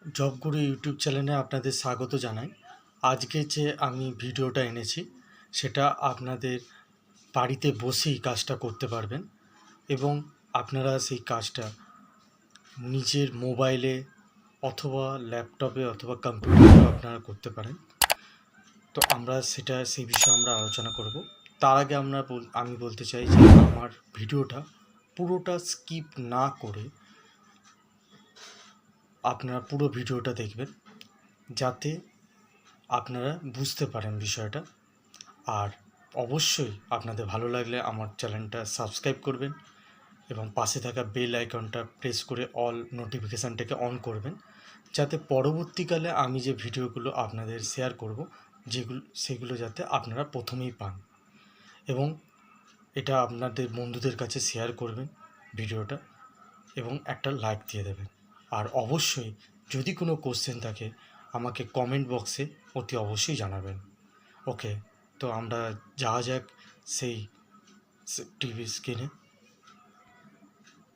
জবগুরু YouTube চ্যানেলে আপনাদের স্বাগত জানাই। আজকে যে আমি ভিডিওটা এনেছি সেটা আপনাদের বাড়িতে বসেই কাজটা করতে পারবেন এবং আপনারা সেই কাজটা নিজের মোবাইলে অথবা ল্যাপটপে অথবা কম্পিউটারেও আপনারা করতে পারেন। তো আমরা সেই বিষয়ে আমরা আলোচনা করব। তার আগে আমি বলতে চাই যে আমার ভিডিওটা পুরোটা স্কিপ না করে আপনারা পুরো ভিডিওটা দেখবেন, যাতে আপনারা বুঝতে পারেন বিষয়টা। আর অবশ্যই আপনাদের ভালো লাগলে আমার চ্যানেলটা সাবস্ক্রাইব করবেন এবং পাশে থাকা বেল আইকনটা প্রেস করে অল নোটিফিকেশানটাকে অন করবেন, যাতে পরবর্তীকালে আমি যে ভিডিওগুলো আপনাদের শেয়ার করব সেগুলো যাতে আপনারা প্রথমেই পান। এবং এটা আপনাদের বন্ধুদের কাছে শেয়ার করবেন ভিডিওটা এবং একটা লাইক দিয়ে দেবেন। আর অবশ্যই যদি কোনো কোশ্চেন থাকে আমাকে কমেন্ট বক্সে অতি অবশ্যই জানাবেন। ওকে, তো আমরা যাওয়া যাক সেই টিভি স্ক্রিনে।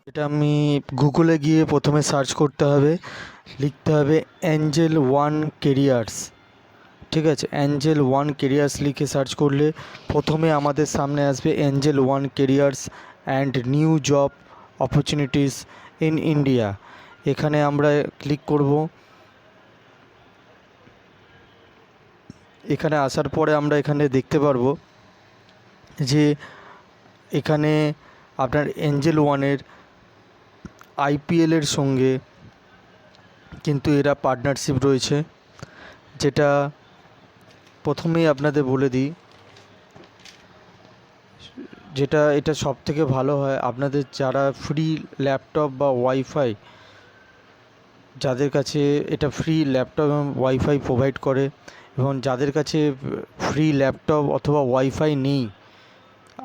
এটা আমি গুগলে গিয়ে প্রথমে সার্চ করতে হবে, লিখতে হবে অ্যাঞ্জেল ওয়ান কেরিয়ার্স। ঠিক আছে, অ্যাঞ্জেল ওয়ান কেরিয়ার্স লিখে সার্চ করলে প্রথমে আমাদের সামনে আসবে Angel one careers and new job opportunities in India. এখানে আমরা ক্লিক করব। এখানে আসার পরে আমরা এখানে দেখতে পারবো যে এখানে আপনার অ্যাঞ্জেল ওয়ানের আইপিএলের সঙ্গে কিন্তু এরা পার্টনারশিপ রয়েছে, যেটা প্রথমেই আপনাদের বলে দিই, এটা সব থেকে ভালো হয় আপনাদের যারা ফ্রি ল্যাপটপ বা ওয়াইফাই, যাদের কাছে এটা ফ্রি ল্যাপটপ এবং ওয়াইফাই প্রোভাইড করে, এবং যাদের কাছে ফ্রি ল্যাপটপ অথবা ওয়াইফাই নেই,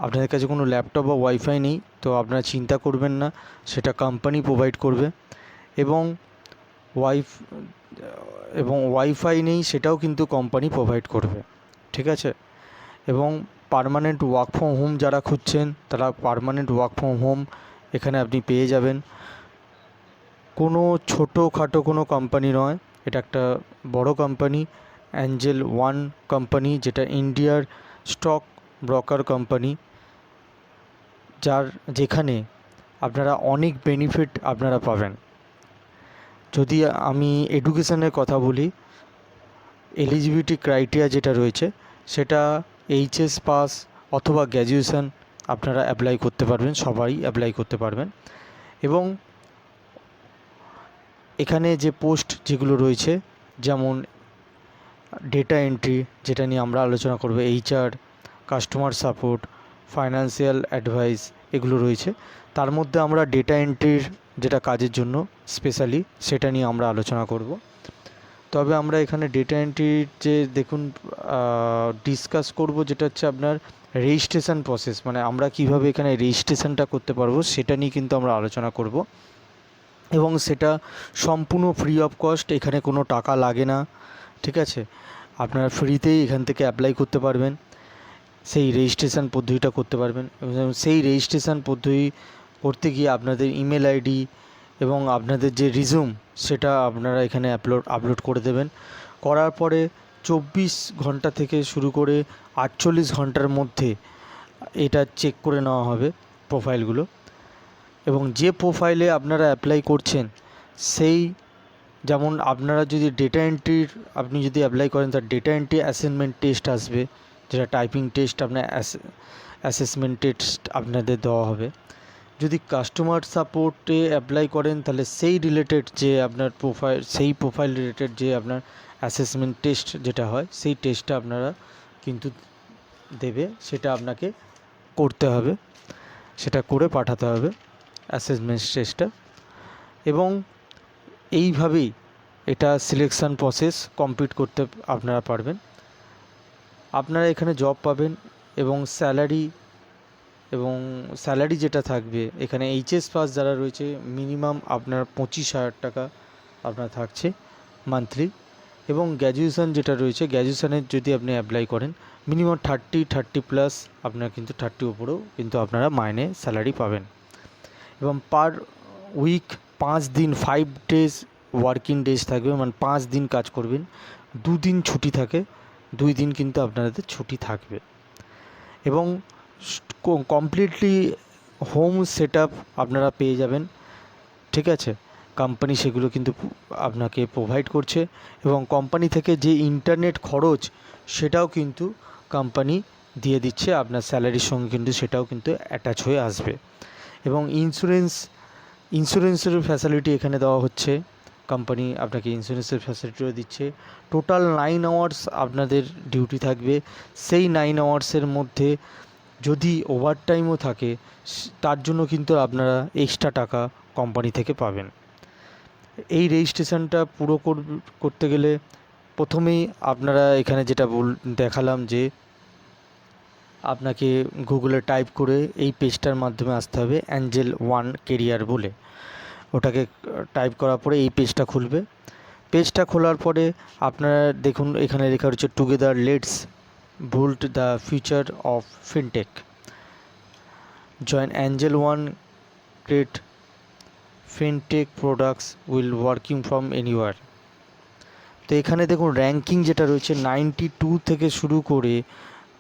আপনাদের কাছে কোনো ল্যাপটপ বা ওয়াইফাই নেই, তো আপনারা চিন্তা করবেন না, সেটা কোম্পানি প্রোভাইড করবে। এবং ওয়াইফাই নেই সেটাও কিন্তু কোম্পানি প্রোভাইড করবে। ঠিক আছে, এবং পার্মানেন্ট ওয়ার্ক ফ্রম হোম যারা খুঁজছেন তারা পার্মানেন্ট ওয়ার্ক ফ্রম হোম এখানে আপনি পেয়ে যাবেন। কোনো ছোটোখাটো কোনো কোম্পানি নয়, এটা একটা বড় কোম্পানি, অ্যাঞ্জেল ওয়ান কোম্পানি, যেটা ইন্ডিয়ার স্টক ব্রোকার কোম্পানি, যেখানে আপনারা অনেক বেনিফিট আপনারা পাবেন। যদি আমি এডুকেশনের কথা বলি, এলিজিবিলিটি ক্রাইটেরিয়া যেটা রয়েছে সেটা এইচএস পাস অথবা গ্র্যাজুয়েশন আপনারা অ্যাপ্লাই করতে পারবেন, সবাই অ্যাপ্লাই করতে পারবেন। এবং এখানে যে পোস্ট যেগুলো রয়েছে, যেমন ডেটা এন্ট্রি, যেটা নিয়ে আমরা আলোচনা করব, HR, customer support, financial advice, এগুলো রয়েছে। তার মধ্যে আমরা ডেটা এন্ট্রির যেটা কাজের জন্য স্পেশালি, সেটা নিয়ে আমরা আলোচনা করব। তবে আমরা এখানে ডেটা এন্ট্রির যে দেখুন ডিসকাস করব, যেটা হচ্ছে আপনার রেজিস্ট্রেশন প্রসেস, মানে আমরা কিভাবে এখানে রেজিস্ট্রেশনটা করতে পারবো সেটা নিয়ে কিন্তু আমরা আলোচনা করব। এবং সেটা সম্পূর্ণ ফ্রি অফ কস্ট, এখানে কোনো টাকা লাগে না। ঠিক আছে, আপনারা ফ্রিতেই এখান থেকে অ্যাপ্লাই করতে পারবেন, সেই রেজিস্ট্রেশন পদ্ধতিটা করতে পারবেন। এবং সেই রেজিস্ট্রেশন পদ্ধতি করতে গিয়ে আপনাদের ইমেল আইডি এবং আপনাদের যে রিজিউম সেটা আপনারা এখানে আপলোড করে দেবেন। করার পরে 24 ঘন্টা থেকে শুরু করে 48 ঘন্টার মধ্যে এটা চেক করে নেওয়া হবে প্রোফাইলগুলো। এবং যে প্রোফাইলে আপনারা অ্যাপ্লাই করছেন, সেই যেমন আপনারা যদি ডেটা এন্ট্রির আপনি যদি অ্যাপ্লাই করেন, তার ডেটা এন্ট্রি অ্যাসাইনমেন্ট টেস্ট আসবে, যেটা টাইপিং টেস্ট, আপনার অ্যাসেসমেন্ট টেস্ট আপনাদের দেওয়া হবে। যদি কাস্টমার সাপোর্টে অ্যাপ্লাই করেন তাহলে সেই রিলেটেড যে আপনার প্রোফাইল রিলেটেড যে আপনার অ্যাসেসমেন্ট টেস্ট যেটা হয়, সেই টেস্টটা আপনারা কিন্তু দেবে, সেটা আপনাকে করতে হবে, সেটা করে পাঠাতে হবে অ্যাসেসমেন্ট টেস্টটা। এবং এইভাবেই এটা সিলেকশান প্রসেস কমপ্লিট করতে আপনারা পারবেন। আপনারা এখানে জব পাবেন এবং স্যালারি যেটা থাকবে, এখানে এইচএস পাস যারা রয়েছে মিনিমাম আপনার 25,000 টাকা আপনার থাকছে মান্থলি। এবং গ্র্যাজুয়েশান যেটা রয়েছে, গ্র্যাজুয়েশানের যদি আপনি অ্যাপ্লাই করেন মিনিমাম 30 প্লাস, আপনার কিন্তু 30 উপরেও কিন্তু আপনারা মাইনে স্যালারি পাবেন। এবং পার উইক 5 দিন 5 ডেজ ওয়ার্কিং ডেজ থাকবে, মানে 5 দিন কাজ করবেন, 2 দিন ছুটি থাকে, 2 দিন কিন্তু আপনাদের ছুটি থাকবে। এবং কমপ্লিটলি হোম সেট আপ আপনারা পেয়ে যাবেন, ঠিক আছে। কোম্পানি সেগুলো কিন্তু আপনাকে প্রোভাইড করছে, এবং কোম্পানি থেকে যে ইন্টারনেট খরচ সেটাও কিন্তু কোম্পানি দিয়ে দিচ্ছে, আপনার স্যালারির সঙ্গে কিন্তু সেটাও কিন্তু অ্যাটাচ হয়ে আসবে। এবং ইন্স্যুরেন্সের ফ্যাসিলিটি এখানে দেওয়া হচ্ছে, কোম্পানি আপনাকে ইন্স্যুরেন্সের ফ্যাসিলিটিও দিচ্ছে। টোটাল 9 আওয়ার্স আপনাদের ডিউটি থাকবে, সেই 9 আওয়ার্সের মধ্যে যদি ওভারটাইমও থাকে তার জন্য কিন্তু আপনারা এক্সট্রা টাকা কোম্পানি থেকে পাবেন। এই রেজিস্ট্রেশনটা পুরো করতে গেলে প্রথমেই আপনারা এখানে যেটা দেখালাম যে আপনাকে গুগলে টাইপ করে এই পেজটার মাধ্যমে আসতে হবে, অ্যাঞ্জেল ওয়ান কেরিয়ার বলে। ওটাকে টাইপ করার পরে এই পেজটা খুলবে। পেজটা খোলার পরে আপনারা দেখুন এখানে লেখা রয়েছে together let's build the future of fintech. Join Angel One, create fintech products will working from anywhere. তো এখানে দেখুন র্যাঙ্কিং যেটা রয়েছে 92 থেকে শুরু করে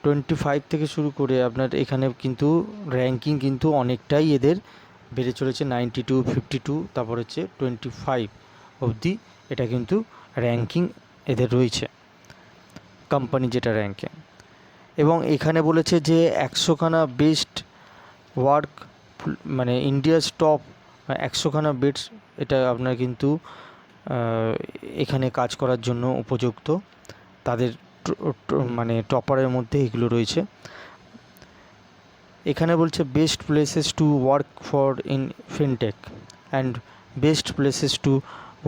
25 থেকে শুরু করে আপনার এখানে কিন্তু র্যাঙ্কিং কিন্তু অনেকটাই এদের বেড়ে চলেছে, 92, 52, তারপর হচ্ছে 25 অবধি এটা কিন্তু র্যাঙ্কিং এদের রয়েছে, কোম্পানি যেটা র্যাঙ্কিং। এবং এখানে বলেছে যে 100খানা বেস্ট ওয়ার্ক, মানে ইন্ডিয়াস টপ 100খানা বেস্ট, এটা আপনার কিন্তু এখানে কাজ করার জন্য উপযুক্ত, তাদের মানে টপারের মধ্যে এগুলো রয়েছে। এখানে বলছে best places to work for in fintech and best places to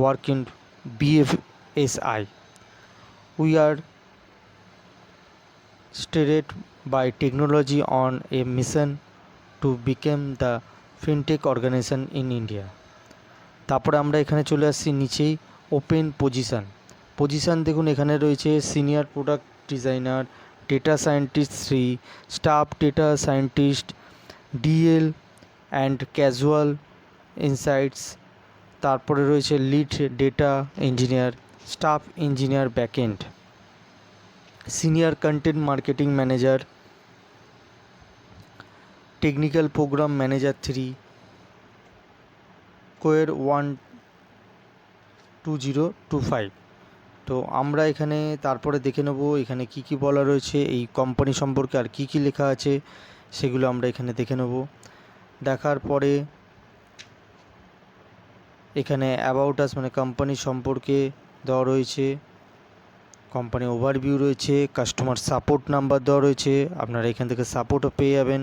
work in BFSI. We are steered by technology on a mission to become the fintech organization in India. তারপরে আমরা এখানে চলে আসছি নিচেই ওপেন পজিশান দেখুন এখানে রয়েছে senior product designer, data scientist 3, staff data scientist, DL and casual insights, তারপরে রয়েছে lead data engineer, staff engineer backend, senior content marketing manager, technical program manager 3, কোয়ের 12025। তো আমরা এখানে তারপরে দেখে নেব এখানে কি কি বলা রয়েছে, এই কোম্পানি সম্পর্কে আর কি কি লেখা আছে সেগুলো আমরা এখানে দেখে নেব। দেখার পরে এখানে অ্যাবাউট আস মানে কোম্পানি সম্পর্কে দেওয়া রয়েছে, কোম্পানি ওভারভিউ রয়েছে, কাস্টমার সাপোর্ট নাম্বার দেওয়া রয়েছে, আপনারা এখান থেকে সাপোর্টও পেয়ে যাবেন,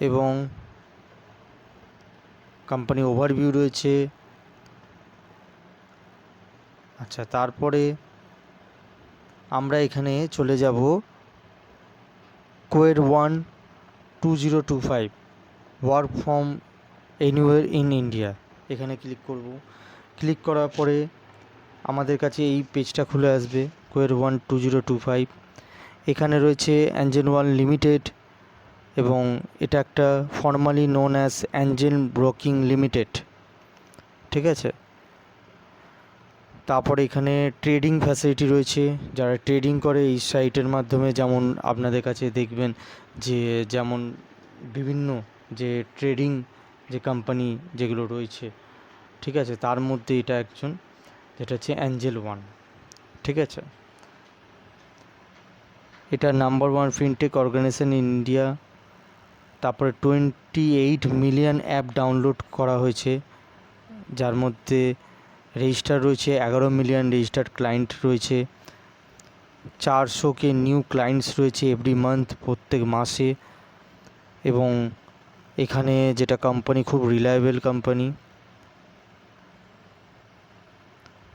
এবং কোম্পানি ওভারভিউ রয়েছে। আচ্ছা, তারপরে আমরা এখানে চলে যাব কোয়ের 12025 work from anywhere in India, এখানে ক্লিক করব। ক্লিক করার পরে আমাদের কাছে এই পেজটা খুলে আসবে, কোয়ের 12025। এখানে রয়েছে অ্যাঞ্জেল ওয়ান লিমিটেড, এবং এটা একটা formally known as Angel broking limited, ঠিক আছে। তারপরে এখানে ট্রেডিং ফ্যাসিলিটি রয়েছে, যারা ট্রেডিং করে এই সাইটের মাধ্যমে, যেমন আপনাদের কাছে দেখবেন যে যেমন বিভিন্ন যে ট্রেডিং যে কোম্পানি যেগুলো রয়েছে, ঠিক আছে, তার মধ্যে এটা একজন, যেটা হচ্ছে অ্যাঞ্জেল ওয়ান, ঠিক আছে। এটা number 1 fintech organization in India. তারপরে 28 মিলিয়ন অ্যাপ ডাউনলোড করা হয়েছে, যার মধ্যে রেজিস্টার রয়েছে 11 মিলিয়ন রেজিস্টার্ড ক্লায়েন্ট রয়েছে, 400K নিউ ক্লায়েন্টস রয়েছে এভরি মান্থ, প্রত্যেক মাসে। এবং এখানে যেটা কোম্পানি খুব রিলায়েবল কোম্পানি।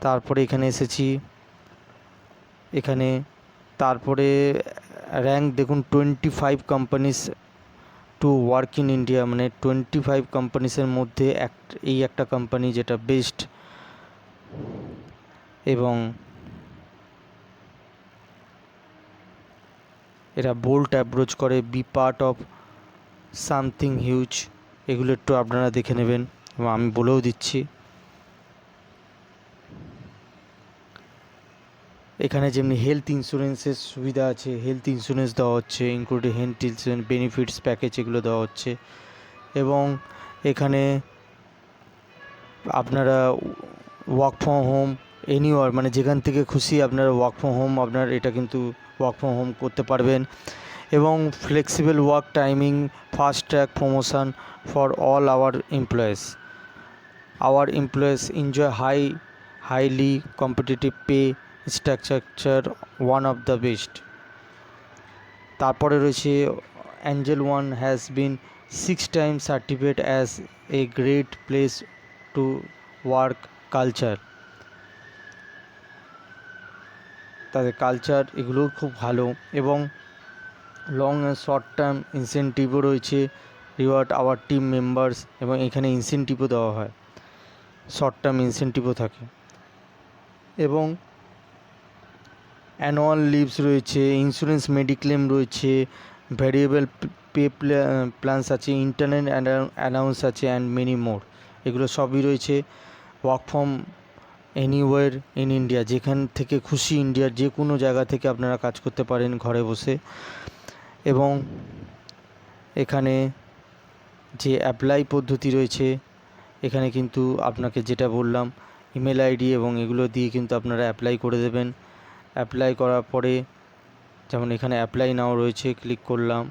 তারপরে এখানে এসেছি, এখানে তারপরে র্যাঙ্ক দেখুন 25 companies to work in India, মানে 25 কোম্পানিসের মধ্যে এই একটা কোম্পানি যেটা বেস্ট, এবং এরা বোল্ড অ্যাপ্রোচ করে, be part of something huge, এগুলো একটু আপনারা দেখে নেবেন এবং আমি বলেও দিচ্ছি। এখানে যেমনি হেলথ ইন্স্যুরেন্সের সুবিধা আছে, হেলথ ইন্স্যুরেন্স দেওয়া হচ্ছে, including health insurance benefits package এগুলো দেওয়া হচ্ছে। এবং এখানে আপনারা ওয়ার্ক ফ্রম হোম এনিওয়ার, মানে যেখান থেকে খুশি আপনারা ওয়ার্ক ফ্রম হোম আপনার এটা কিন্তু ওয়ার্ক ফ্রম হোম করতে পারবেন। এবং flexible work timing, fast track promotion for all our employees enjoy highly competitive pay structure, one of the best. তারপরে রয়েছে Angel one has been 6 times certified as a great place to work culture. তাদের culture এগুলোও খুব ভালো। এবং long and short term ইনসেন্টিভও রয়েছে, reward our team members, এবং এখানে ইনসেন্টিভও দেওয়া হয়, শর্ট টার্ম ইনসেন্টিভও থাকে। এবং অ্যানুয়াল লিভস রয়েছে, ইন্স্যুরেন্স মেডিক্লেম রয়েছে, ভ্যারিয়েবল পে প্ল্যান্স আছে, ইন্টারনেট অ্যালাউন্স আছে অ্যান্ড মেনি মোর। এগুলো সবই রয়েছে। Work from anywhere in India, যেখান থেকে খুশি ইন্ডিয়ার যে কোনো জায়গা থেকে আপনারা কাজ করতে পারেন ঘরে বসে। এবং এখানে যে অ্যাপ্লাই পদ্ধতি রয়েছে, এখানে কিন্তু আপনাকে যেটা বললাম ইমেল আইডি এবং এগুলো দিয়ে কিন্তু আপনারা অ্যাপ্লাই করে দেবেন। অ্যাপ্লাই করার পরে যেমন এখানে অ্যাপ্লাই নাও রয়েছে, ক্লিক করলাম,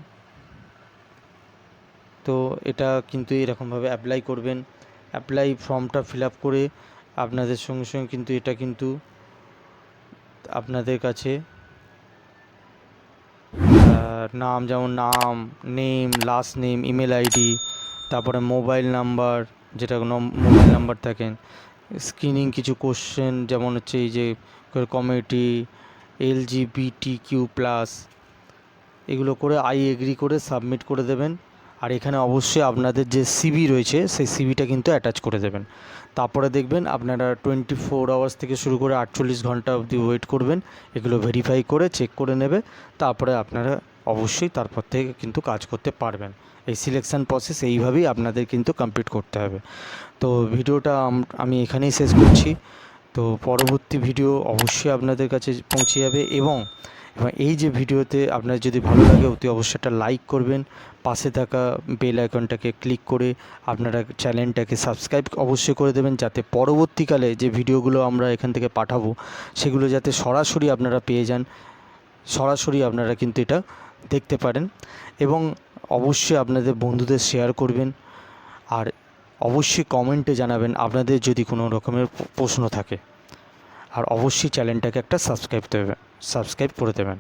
তো এটা কিন্তু এরকমভাবে অ্যাপ্লাই করবেন। অ্যাপ্লাই ফর্মটা ফিল আপ করে আপনাদের সঙ্গে সঙ্গে কিন্তু এটা কিন্তু আপনাদের কাছে নাম, যেমন নাম, লাস্ট নেম, ইমেল আইডি, তারপরে মোবাইল নাম্বার, যেটা মোবাইল নাম্বার থাকেন, স্ক্রিনিং কিছু কোশ্চেন, যেমন হচ্ছে এই যে কমিউনিটি, LGBTQ+, এগুলো করে আই এগ্রি করে সাবমিট করে দেবেন। আর এখানে অবশ্যই আপনাদের যে সিভি রয়েছে সেই সিভিটা কিন্তু অ্যাটাচ করে দেবেন। তারপরে দেখবেন আপনারা 24 আওয়ার্স থেকে শুরু করে 48 ঘন্টা অবধি ওয়েট করবেন, এগুলো ভেরিফাই করে চেক করে নেবে। তারপরে আপনারা অবশ্যই তারপর থেকে কিন্তু কাজ করতে পারবেন। এই সিলেকশান প্রসেস এইভাবেই আপনাদের কিন্তু কমপ্লিট করতে হবে। তো ভিডিওটা আমি এখানেই শেষ করছি। তো পরবর্তী ভিডিও অবশ্যই আপনাদের কাছে পৌঁছে যাবে। এবং এই যে ভিডিওতে আপনার যদি ভালো লাগে অতি অবশ্যই একটা লাইক করবেন, পাশে থাকা বেল আইকনটাকে ক্লিক করে আপনারা চ্যানেলটাকে সাবস্ক্রাইব অবশ্যই করে দেবেন, যাতে পরবর্তীকালে যে ভিডিওগুলো আমরা এখান থেকে পাঠাবো সেগুলো যাতে সরাসরি আপনারা পেয়ে যান, সরাসরি আপনারা কিন্তু এটা দেখতে পারেন। এবং অবশ্যই আপনাদের বন্ধুদের শেয়ার করবেন। আর অবশ্যই কমেন্টে জানাবেন আপনাদের যদি কোনো রকমের প্রশ্ন থাকে। আর অবশ্যই চ্যানেলটাকে একটা সাবস্ক্রাইব করে দেবেন।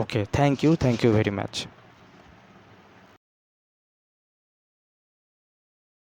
ওকে, থ্যাংক ইউ ভেরি মাচ।